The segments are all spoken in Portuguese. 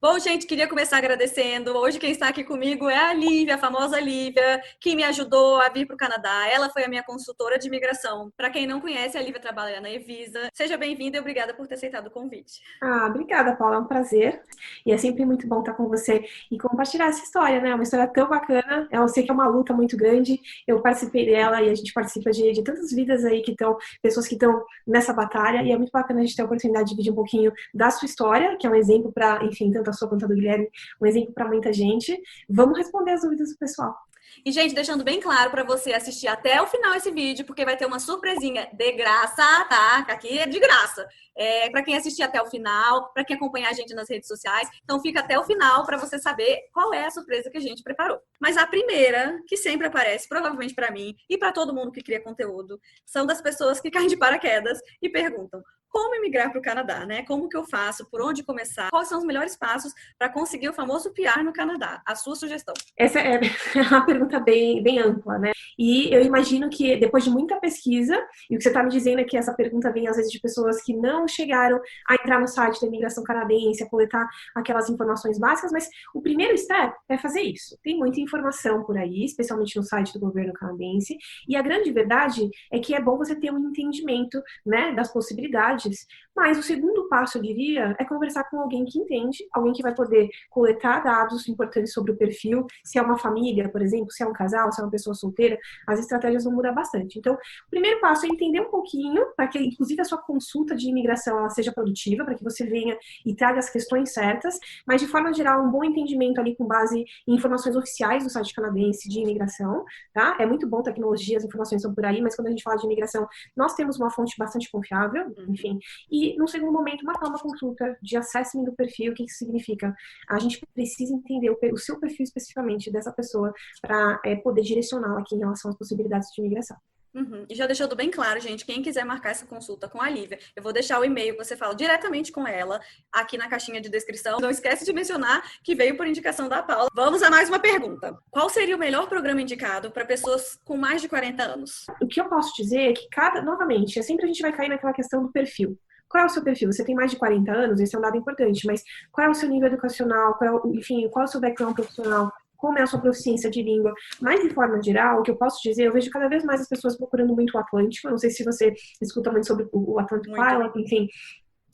Bom, gente, queria começar agradecendo. Hoje quem está aqui comigo é a Lívia, a famosa Lívia, que me ajudou a vir para o Canadá. Ela foi a minha consultora de imigração. Para quem não conhece, a Lívia trabalha na Evisa. Seja bem-vinda e obrigada por ter aceitado o convite. Obrigada, Paula, é um prazer. E é sempre muito bom estar com você e compartilhar essa história, né? Uma história tão bacana. Eu sei que é uma luta muito grande. Eu participei dela e a gente participa de tantas vidas aí que estão, pessoas que estão nessa batalha. E é muito bacana a gente ter a oportunidade de dividir um pouquinho da sua história, que é um exemplo para, enfim, tanto a sua quanto a do Guilherme, um exemplo para muita gente. Vamos responder as dúvidas do pessoal. E, gente, deixando bem claro para você assistir até o final esse vídeo, porque vai ter uma surpresinha de graça, tá? Que aqui é de graça. Para quem assistir até o final, para quem acompanhar a gente nas redes sociais. Então, fica até o final para você saber qual é a surpresa que a gente preparou. Mas a primeira, que sempre aparece, provavelmente para mim e para todo mundo que cria conteúdo, são das pessoas que caem de paraquedas e perguntam: como emigrar para o Canadá, né? Como que eu faço? Por onde começar? Quais são os melhores passos para conseguir o famoso PR no Canadá? A sua sugestão. Essa é uma pergunta bem ampla, né? E eu imagino que depois de muita pesquisa, e o que você está me dizendo é que essa pergunta vem às vezes de pessoas que não chegaram a entrar no site da imigração canadense, a coletar aquelas informações básicas, mas o primeiro step é fazer isso. Tem muita informação por aí, especialmente no site do governo canadense, e a grande verdade é que é bom você ter um entendimento, né, das possibilidades, mas o segundo passo, eu diria, é conversar com alguém que entende, alguém que vai poder coletar dados importantes sobre o perfil, se é uma família, por exemplo, se é um casal, se é uma pessoa solteira, as estratégias vão mudar bastante. Então, o primeiro passo é entender um pouquinho, para que, inclusive, a sua consulta de imigração ela seja produtiva, para que você venha e traga as questões certas, mas, de forma geral, um bom entendimento ali com base em informações oficiais do site canadense de imigração, tá? É muito bom tecnologia, as informações estão por aí, mas quando a gente fala de imigração, nós temos uma fonte bastante confiável, enfim. E, no segundo momento, marcar uma consulta de assessment do perfil. O que isso significa? A gente precisa entender o seu perfil especificamente dessa pessoa para poder direcioná-la aqui em relação às possibilidades de imigração. Uhum. E já deixando bem claro, gente, quem quiser marcar essa consulta com a Lívia, eu vou deixar o e-mail que você fala diretamente com ela aqui na caixinha de descrição. Não esquece de mencionar que veio por indicação da Paula. Vamos a mais uma pergunta. Qual seria o melhor programa indicado para pessoas com mais de 40 anos? O que eu posso dizer é que novamente, sempre a gente vai cair naquela questão do perfil. Qual é o seu perfil? Você tem mais de 40 anos? Esse é um dado importante, mas qual é o seu nível educacional? Enfim, qual é o seu background profissional? Como é a sua proficiência de língua? Mas, de forma geral, o que eu posso dizer, eu vejo cada vez mais as pessoas procurando muito o Atlântico. Eu não sei se você escuta muito sobre o Atlantic Pilot, enfim.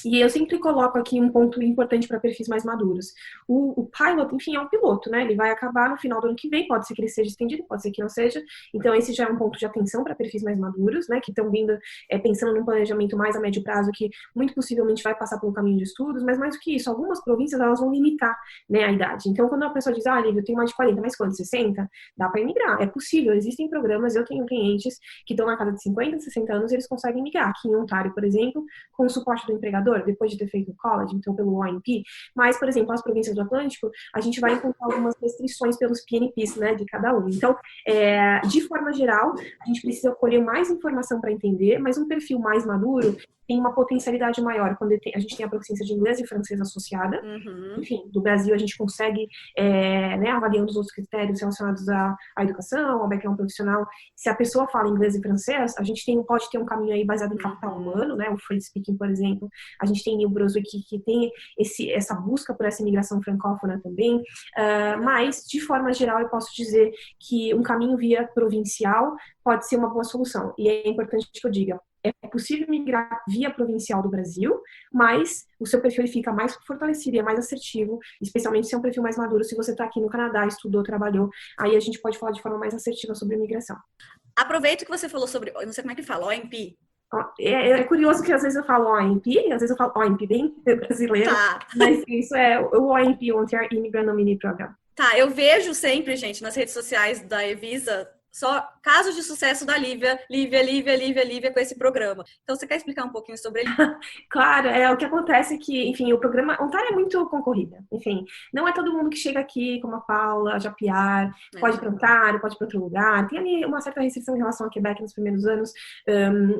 E eu sempre coloco aqui um ponto importante para perfis mais maduros. O pilot, enfim, é um piloto, né? Ele vai acabar no final do ano que vem, pode ser que ele seja estendido, pode ser que não seja. Então, esse já é um ponto de atenção para perfis mais maduros, né? Que estão vindo pensando num planejamento mais a médio prazo, que muito possivelmente vai passar pelo caminho de estudos, mas mais do que isso, algumas províncias elas vão limitar, né, a idade. Então, quando a pessoa diz, Lívia, eu tenho mais de 40, mas quando? 60? Dá para emigrar. É possível, existem programas, eu tenho clientes que estão na casa de 50, 60 anos e eles conseguem migrar. Aqui em Ontário, por exemplo, com o suporte do empregador, depois de ter feito o college, então pelo ONP, mas, por exemplo, as províncias do Atlântico, a gente vai encontrar algumas restrições pelos PNPs, né, de cada um. Então, de forma geral, a gente precisa colher mais informação para entender, mas um perfil mais maduro tem uma potencialidade maior quando a gente tem a proficiência de inglês e francês associada. Enfim, do Brasil a gente consegue, né, avaliando os outros critérios relacionados à educação, ao background profissional. Se a pessoa fala inglês e francês, a gente pode ter um caminho aí baseado em capital humano, né, o free speaking, por exemplo. A gente tem Neil Brunswick que tem essa busca por essa imigração francófona também. Mas, de forma geral, eu posso dizer que um caminho via provincial pode ser uma boa solução. E é importante que eu diga, é possível migrar via provincial do Brasil, mas o seu perfil fica mais fortalecido e é mais assertivo, especialmente se é um perfil mais maduro, se você está aqui no Canadá, estudou, trabalhou, aí a gente pode falar de forma mais assertiva sobre a imigração. Aproveito que você falou sobre, eu não sei como é que fala, OMP. É curioso que às vezes eu falo OMP, às vezes eu falo OMP bem brasileiro, Tá. mas isso é o OMP, o Ontario Immigrant Nominee Program. Tá, eu vejo sempre, gente, nas redes sociais da Evisa, só casos de sucesso da Lívia com esse programa. Então, você quer explicar um pouquinho sobre ele? Claro, o que acontece é que, enfim, o programa Ontário é muito concorrida. Enfim, não é todo mundo que chega aqui, como a Paula, Japiar, pode ir para Ontário, pode ir para outro lugar. Tem ali uma certa restrição em relação ao Quebec nos primeiros anos,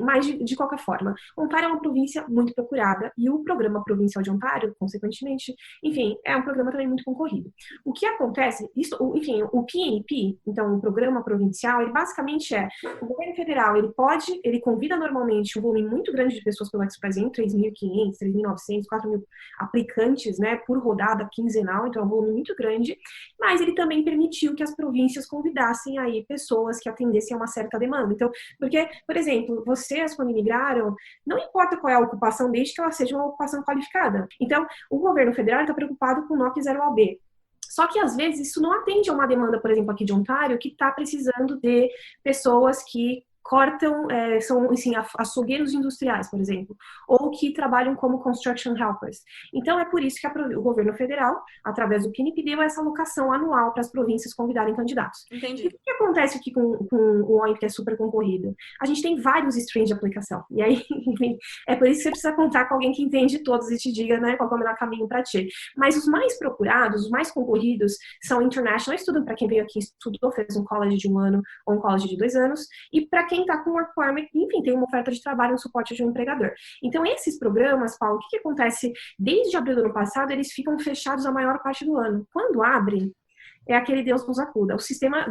mas de qualquer forma, Ontário é uma província muito procurada e o programa provincial de Ontário, consequentemente, enfim, é um programa também muito concorrido. O que acontece, enfim, o PNP, então o programa provincial, ele basicamente basicamente o governo federal, ele convida normalmente um volume muito grande de pessoas pelo Express Entry, 3.500, 3.900, 4.000 aplicantes, né, por rodada quinzenal, então é um volume muito grande, mas ele também permitiu que as províncias convidassem aí pessoas que atendessem a uma certa demanda. Então, porque, por exemplo, vocês quando imigraram, não importa qual é a ocupação, desde que ela seja uma ocupação qualificada. Então, o governo federal está preocupado com o NOC 0AB. Só que, às vezes, isso não atende a uma demanda, por exemplo, aqui de Ontário, que está precisando de pessoas que cortam, são, assim, açougueiros industriais, por exemplo, ou que trabalham como construction helpers. Então, é por isso que o governo federal, através do PNP, deu essa alocação anual para as províncias convidarem candidatos. Entendi. E o que acontece aqui com o OIMP, que é super concorrido? A gente tem vários streams de aplicação. E aí, enfim, é por isso que você precisa contar com alguém que entende todos e te diga, né, qual é o melhor caminho para ti. Mas os mais procurados, os mais concorridos, são international student, para quem veio aqui estudou, fez um college de 1 ano ou um college de 2 anos, e para quem está com work permit, enfim, tem uma oferta de trabalho, um suporte de um empregador. Então, esses programas, Paulo, o que acontece? Desde abril do ano passado, eles ficam fechados a maior parte do ano. Quando abrem, é aquele Deus nos acuda. O sistema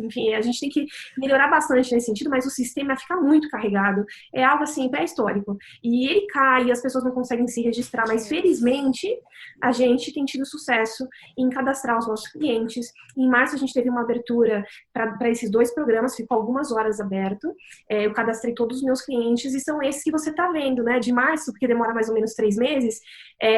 enfim, a gente tem que melhorar bastante nesse sentido, mas o sistema fica muito carregado. É algo assim, pré-histórico. E ele cai, as pessoas não conseguem se registrar, mas felizmente a gente tem tido sucesso em cadastrar os nossos clientes. Em março a gente teve uma abertura para esses 2 programas, ficou algumas horas aberto. Eu cadastrei todos os meus clientes e são esses que você está vendo, né? De março, porque demora mais ou menos 3 meses,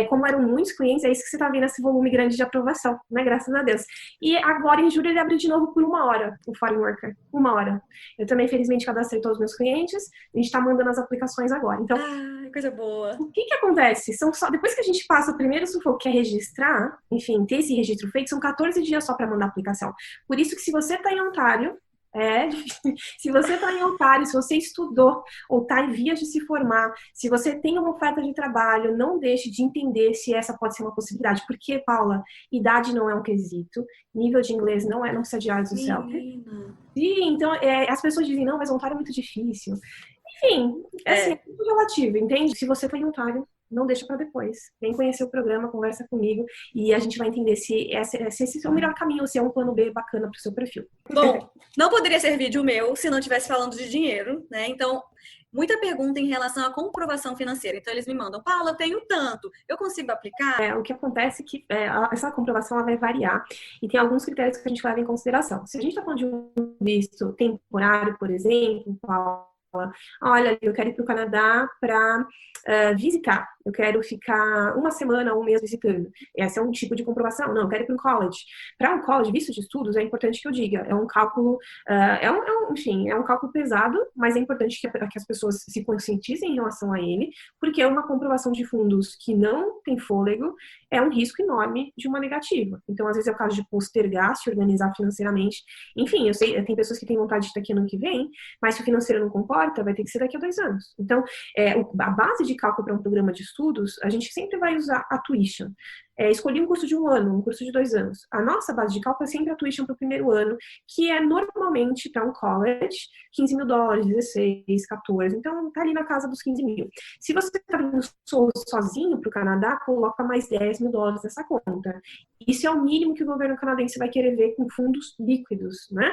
como eram muitos clientes, é isso que você está vendo, esse volume grande de aprovação, né? Graças a Deus. E agora, em julho, ele abriu de novo por 1 hora, o Foreign Worker. 1 hora. Eu também, felizmente, cadastrei todos os meus clientes. A gente está mandando as aplicações agora. Então, coisa boa. O que acontece? Depois que a gente passa o primeiro sufoco, que é registrar, enfim, ter esse registro feito, são 14 dias só para mandar a aplicação. Por isso que se você está em Ontário, se você está em Ontário, se você estudou ou está em vias de se formar, se você tem uma oferta de trabalho, não deixe de entender se essa pode ser uma possibilidade. Porque, Paula, idade não é um quesito, nível de inglês não precisa de IELTS do CELP. E então, as pessoas dizem, não, mas Ontário é muito difícil. Enfim, assim, é tudo relativo, entende? Se você está em Ontário, não deixa para depois. Vem conhecer o programa, conversa comigo e a gente vai entender se esse é o melhor caminho ou se é um plano B bacana para o seu perfil. Bom, não poderia ser vídeo meu se não estivesse falando de dinheiro, né? Então, muita pergunta em relação à comprovação financeira. Então, eles me mandam, Paula, eu tenho tanto, eu consigo aplicar? O que acontece é que essa comprovação ela vai variar e tem alguns critérios que a gente leva em consideração. Se a gente está falando de um visto temporário, por exemplo, Paula, olha, eu quero ir para o Canadá para visitar. Eu quero ficar 1 semana ou 1 mês visitando. Esse é um tipo de comprovação. Não, eu quero ir para um college. Para um college, visto de estudos, é importante que eu diga. É um cálculo, enfim, é um cálculo pesado, mas é importante que as pessoas se conscientizem em relação a ele, porque uma comprovação de fundos que não tem fôlego é um risco enorme de uma negativa. Então, às vezes é o caso de postergar, se organizar financeiramente. Enfim, eu sei, tem pessoas que têm vontade de estar aqui ano que vem, mas se o financeiro não comporta, vai ter que ser daqui a 2 anos. Então, a base de cálculo para um programa de estudos, a gente sempre vai usar a tuition. Escolhi um curso de 1 ano, um curso de 2 anos. A nossa base de cálculo é sempre a tuition para o primeiro ano, que é normalmente para um college, $15 mil, 16, 14. Então, tá ali na casa dos 15 mil. Se você está vindo sozinho para o Canadá, coloca mais $10 mil nessa conta. Isso é o mínimo que o governo canadense vai querer ver com fundos líquidos, né?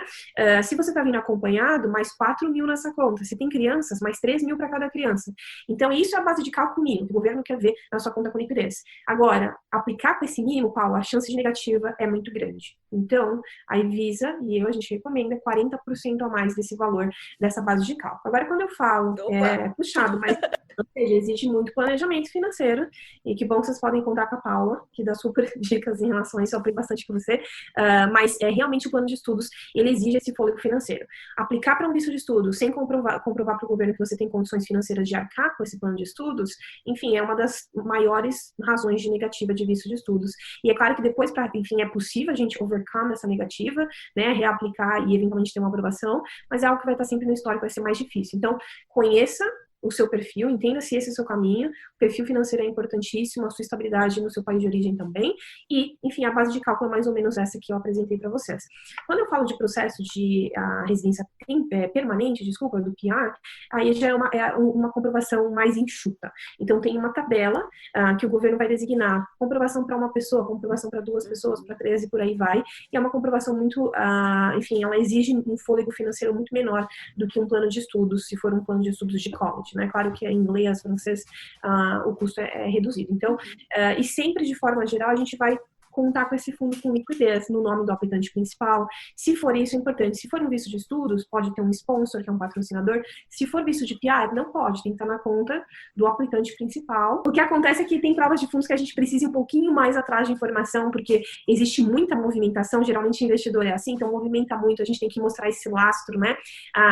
Se você está vindo acompanhado, mais 4 mil nessa conta. Se tem crianças, mais 3 mil para cada criança. Então, isso é a base de cálculo mínimo que o governo quer ver na sua conta com liquidez. Agora, aplicar com esse mínimo, Paulo, a chance de negativa é muito grande. Então, a Visa e a gente recomenda 40% a mais desse valor dessa base de cálculo. Agora, quando eu falo, é puxado, mas ou seja, exige muito planejamento financeiro e que bom que vocês podem contar com a Paula, que dá super dicas em relação a isso, eu aprendi bastante com você, mas realmente o plano de estudos, ele exige esse fôlego financeiro. Aplicar para um visto de estudos sem comprovar para o governo que você tem condições financeiras de arcar com esse plano de estudos, enfim, é uma das maiores razões de negativa de visto de estudos. E é claro que depois, enfim, é possível a gente overcome essa negativa, né, reaplicar e eventualmente ter uma aprovação, mas é algo que vai estar sempre no histórico, vai ser mais difícil. Então, conheça o seu perfil, entenda se esse é o seu caminho. O perfil financeiro é importantíssimo, a sua estabilidade no seu país de origem também. E, enfim, a base de cálculo é mais ou menos essa que eu apresentei para vocês. Quando eu falo de processo de residência permanente, desculpa, do PR, aí já é uma comprovação mais enxuta. Então, tem uma tabela que o governo vai designar comprovação para uma pessoa, comprovação para 2 pessoas, para 3 e por aí vai. E é uma comprovação muito, enfim, ela exige um fôlego financeiro muito menor do que um plano de estudos, se for um plano de estudos de college, né? Claro que em inglês, francês, o custo é reduzido. Então, e sempre de forma geral, a gente vai contar com esse fundo com liquidez no nome do aplicante principal. Se for isso, é importante. Se for um visto de estudos, pode ter um sponsor, que é um patrocinador. Se for visto de PR, não pode. Tem que estar na conta do aplicante principal. O que acontece é que tem provas de fundos que a gente precisa um pouquinho mais atrás de informação, porque existe muita movimentação. Geralmente, investidor é assim, então movimenta muito. A gente tem que mostrar esse lastro, né,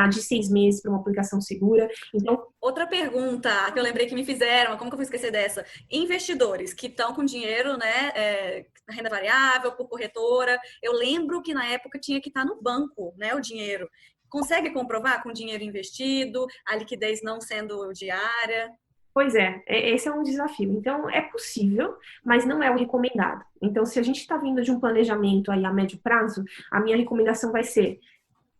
de 6 meses para uma aplicação segura. Então, outra pergunta que eu lembrei que me fizeram, como que eu vou esquecer dessa? Investidores que estão com dinheiro, né, renda variável, por corretora. Eu lembro que na época tinha que estar no banco, né, o dinheiro. Consegue comprovar com o dinheiro investido, a liquidez não sendo diária? Pois esse é um desafio. Então, é possível, mas não é o recomendado. Então, se a gente está vindo de um planejamento aí a médio prazo, a minha recomendação vai ser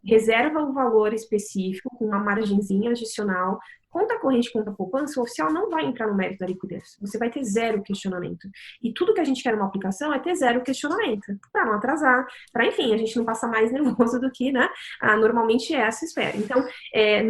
reserva um valor específico com uma margenzinha adicional. Conta corrente, conta poupança, o oficial não vai entrar no mérito da liquidez. Você vai ter zero questionamento. E tudo que a gente quer numa aplicação é ter zero questionamento, para não atrasar, para, enfim, a gente não passar mais nervoso do que, né, normalmente é essa espera. Então,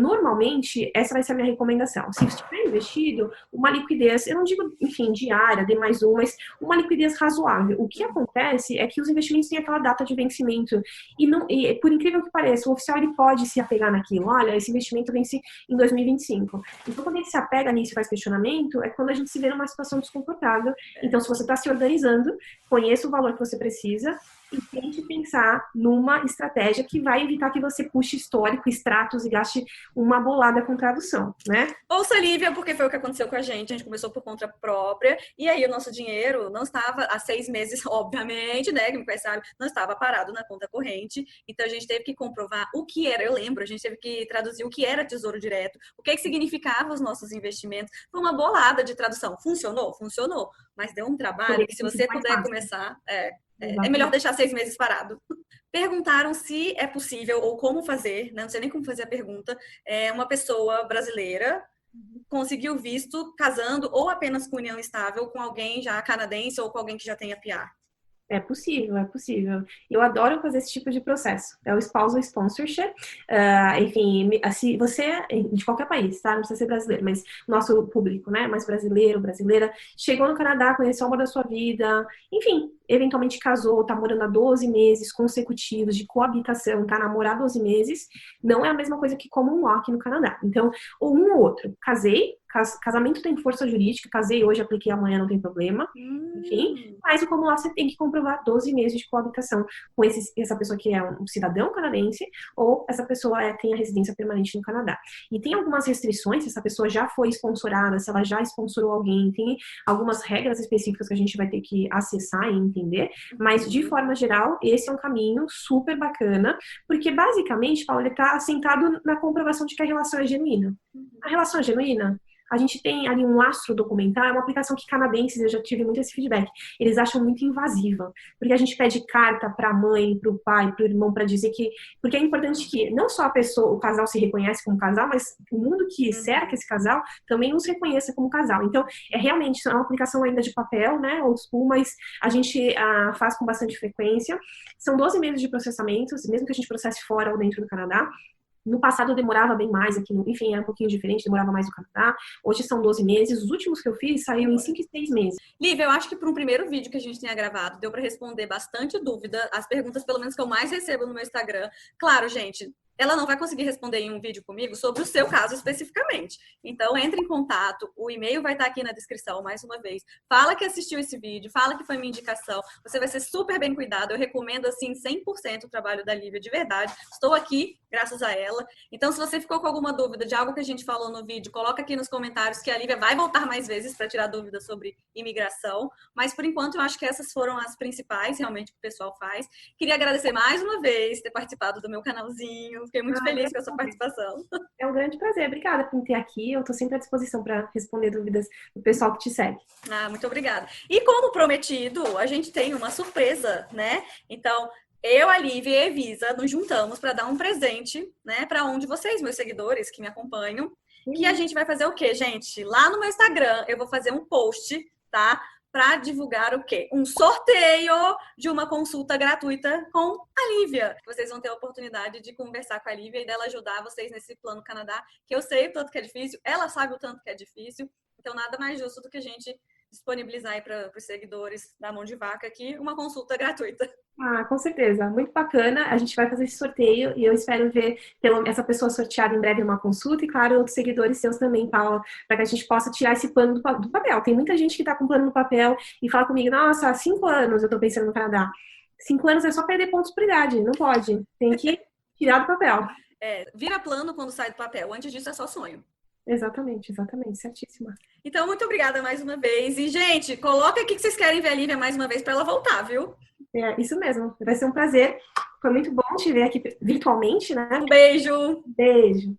normalmente, essa vai ser a minha recomendação. Se estiver investido, uma liquidez, eu não digo, enfim, diária, D+1, mas uma liquidez razoável. O que acontece é que os investimentos têm aquela data de vencimento e por incrível que pareça, o oficial ele pode se apegar naquilo. Olha, esse investimento vence em 2025. Então, quando a gente se apega nisso e faz questionamento, é quando a gente se vê numa situação desconfortável. Então, se você está se organizando, conheça o valor que você precisa e tente pensar numa estratégia que vai evitar que você puxe histórico, extratos e gaste uma bolada com tradução, né? Ouça, Lívia, porque foi o que aconteceu com a gente começou por conta própria, e aí o nosso dinheiro não estava há 6 meses, obviamente, né, que me conhece sabe, não estava parado na conta corrente, então a gente teve que comprovar o que era, eu lembro, a gente teve que traduzir o que era Tesouro Direto, o que significava os nossos investimentos, foi uma bolada de tradução, funcionou? Funcionou, mas deu um trabalho que se você puder começar, é melhor deixar 6 meses parado. Perguntaram se é possível ou como fazer, né? Não sei nem como fazer a pergunta, uma pessoa brasileira conseguiu visto casando ou apenas com união estável com alguém já canadense ou com alguém que já tenha PR. É possível, é possível. Eu adoro fazer esse tipo de processo. É o spousal sponsorship. Enfim, assim, você é de qualquer país, tá? Não precisa ser brasileiro, mas nosso público, né? Mais brasileiro, brasileira, chegou no Canadá, conheceu o amor da sua vida, enfim, eventualmente casou, tá morando há 12 meses consecutivos de coabitação, tá namorar 12 meses, não é a mesma coisa que common law aqui no Canadá. Então, ou um ou outro. Casei, casamento tem força jurídica, casei hoje, apliquei amanhã, não tem problema. Enfim, mas o common law você tem que comprovar 12 meses de coabitação com essa pessoa que é um cidadão canadense ou essa pessoa tem a residência permanente no Canadá. E tem algumas restrições, se essa pessoa já foi sponsorada, se ela já sponsorou alguém, tem algumas regras específicas que a gente vai ter que acessar e entender, mas de forma geral, esse é um caminho super bacana, porque basicamente, Paulo, ele está assentado na comprovação de que a relação é genuína. A relação é genuína? A gente tem ali um lastro documental, é uma aplicação que canadenses, eu já tive muito esse feedback, eles acham muito invasiva, porque a gente pede carta para a mãe, para o pai, para o irmão, para dizer que, porque é importante que não só a pessoa, o casal se reconhece como casal, mas o mundo que cerca esse casal também nos reconheça como casal. Então, realmente uma aplicação ainda de papel, né, old school, mas a gente faz com bastante frequência. São 12 meses de processamento, mesmo que a gente processe fora ou dentro do Canadá. No passado demorava bem mais aqui, enfim, era um pouquinho diferente, demorava mais no Canadá. Hoje são 12 meses. Os últimos que eu fiz saiu em 5 e 6 meses. Lívia, eu acho que para um primeiro vídeo que a gente tenha gravado, deu para responder bastante dúvida, as perguntas pelo menos que eu mais recebo no meu Instagram. Claro, gente, ela não vai conseguir responder em um vídeo comigo sobre o seu caso especificamente. Então, entre em contato, o e-mail vai estar aqui na descrição, mais uma vez. Fala que assistiu esse vídeo, fala que foi minha indicação. Você vai ser super bem cuidado. Eu recomendo, assim, 100% o trabalho da Lívia, de verdade. Estou aqui graças a ela. Então, se você ficou com alguma dúvida de algo que a gente falou no vídeo, coloca aqui nos comentários que a Lívia vai voltar mais vezes para tirar dúvidas sobre imigração. Mas, por enquanto, eu acho que essas foram as principais, realmente, que o pessoal faz. Queria agradecer mais uma vez ter participado do meu canalzinho. Fiquei muito Ah, feliz com a sua participação. é um grande prazer. Obrigada por me ter aqui. Eu estou sempre à disposição para responder dúvidas do pessoal que te segue. Ah, muito obrigada. E como prometido, a gente tem uma surpresa, né? Então, eu, a Lívia e a Evisa nos juntamos para dar um presente, né, para um de vocês, meus seguidores que me acompanham. Que a gente vai fazer o quê, gente? Lá no meu Instagram, eu vou fazer um post, tá? Para divulgar o quê? Um sorteio de uma consulta gratuita com a Lívia. Vocês vão ter a oportunidade de conversar com a Lívia e dela ajudar vocês nesse plano Canadá, que eu sei o tanto que é difícil, ela sabe o tanto que é difícil. Então, nada mais justo do que a gente disponibilizar aí para os seguidores da Mão de Vaca aqui uma consulta gratuita. Ah, com certeza. Muito bacana. A gente vai fazer esse sorteio e eu espero ver essa pessoa sorteada em breve uma consulta e, claro, outros seguidores seus também, Paula, para que a gente possa tirar esse plano do papel. Tem muita gente que está com plano no papel e fala comigo, nossa, há 5 anos eu estou pensando no Canadá. 5 anos é só perder pontos por idade, não pode. Tem que tirar do papel. Vira plano quando sai do papel. Antes disso é só sonho. Exatamente, exatamente, certíssima. Então, muito obrigada mais uma vez. E, gente, coloca aqui que vocês querem ver a Lívia mais uma vez para ela voltar, viu? É isso mesmo, vai ser um prazer. Foi muito bom te ver aqui virtualmente, né? Um beijo! Beijo.